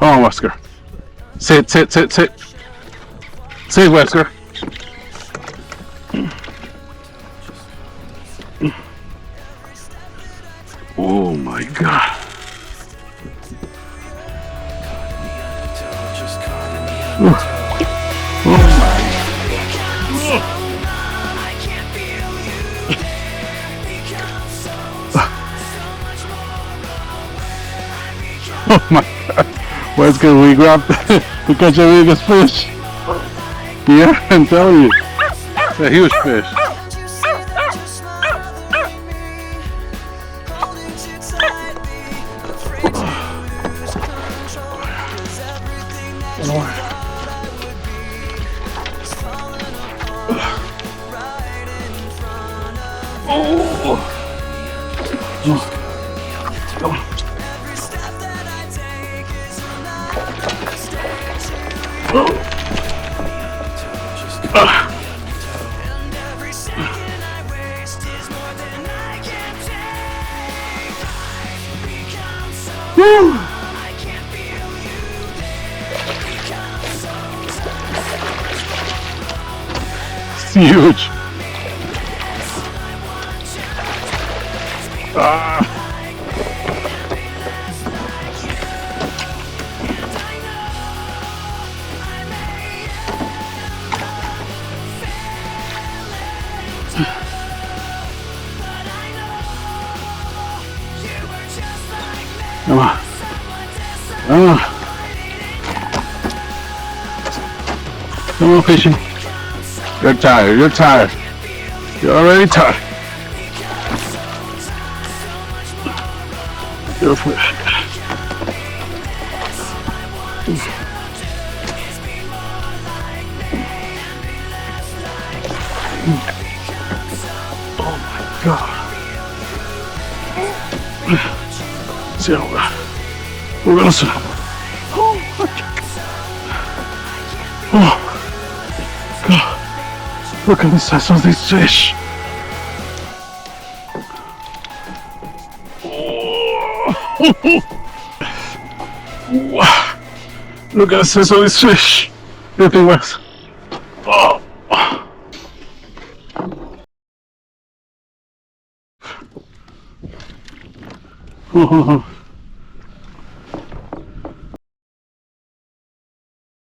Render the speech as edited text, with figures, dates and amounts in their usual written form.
Oh, Wesker. Sit. Sit, Wesker. Oh my God. Oh my. Oh my God. Wesker, we grabbed to catch the biggest fish. Yeah, I'm telling you. It's a huge fish. It's huge. Come on. Come on, fishing. You're tired. You're already tired. You're fish. Oh my God. See how we're gonna swim. Oh my God. Oh God. Look at the size of this fish. Wow. Look at the size of this fish. Everything was. Oh.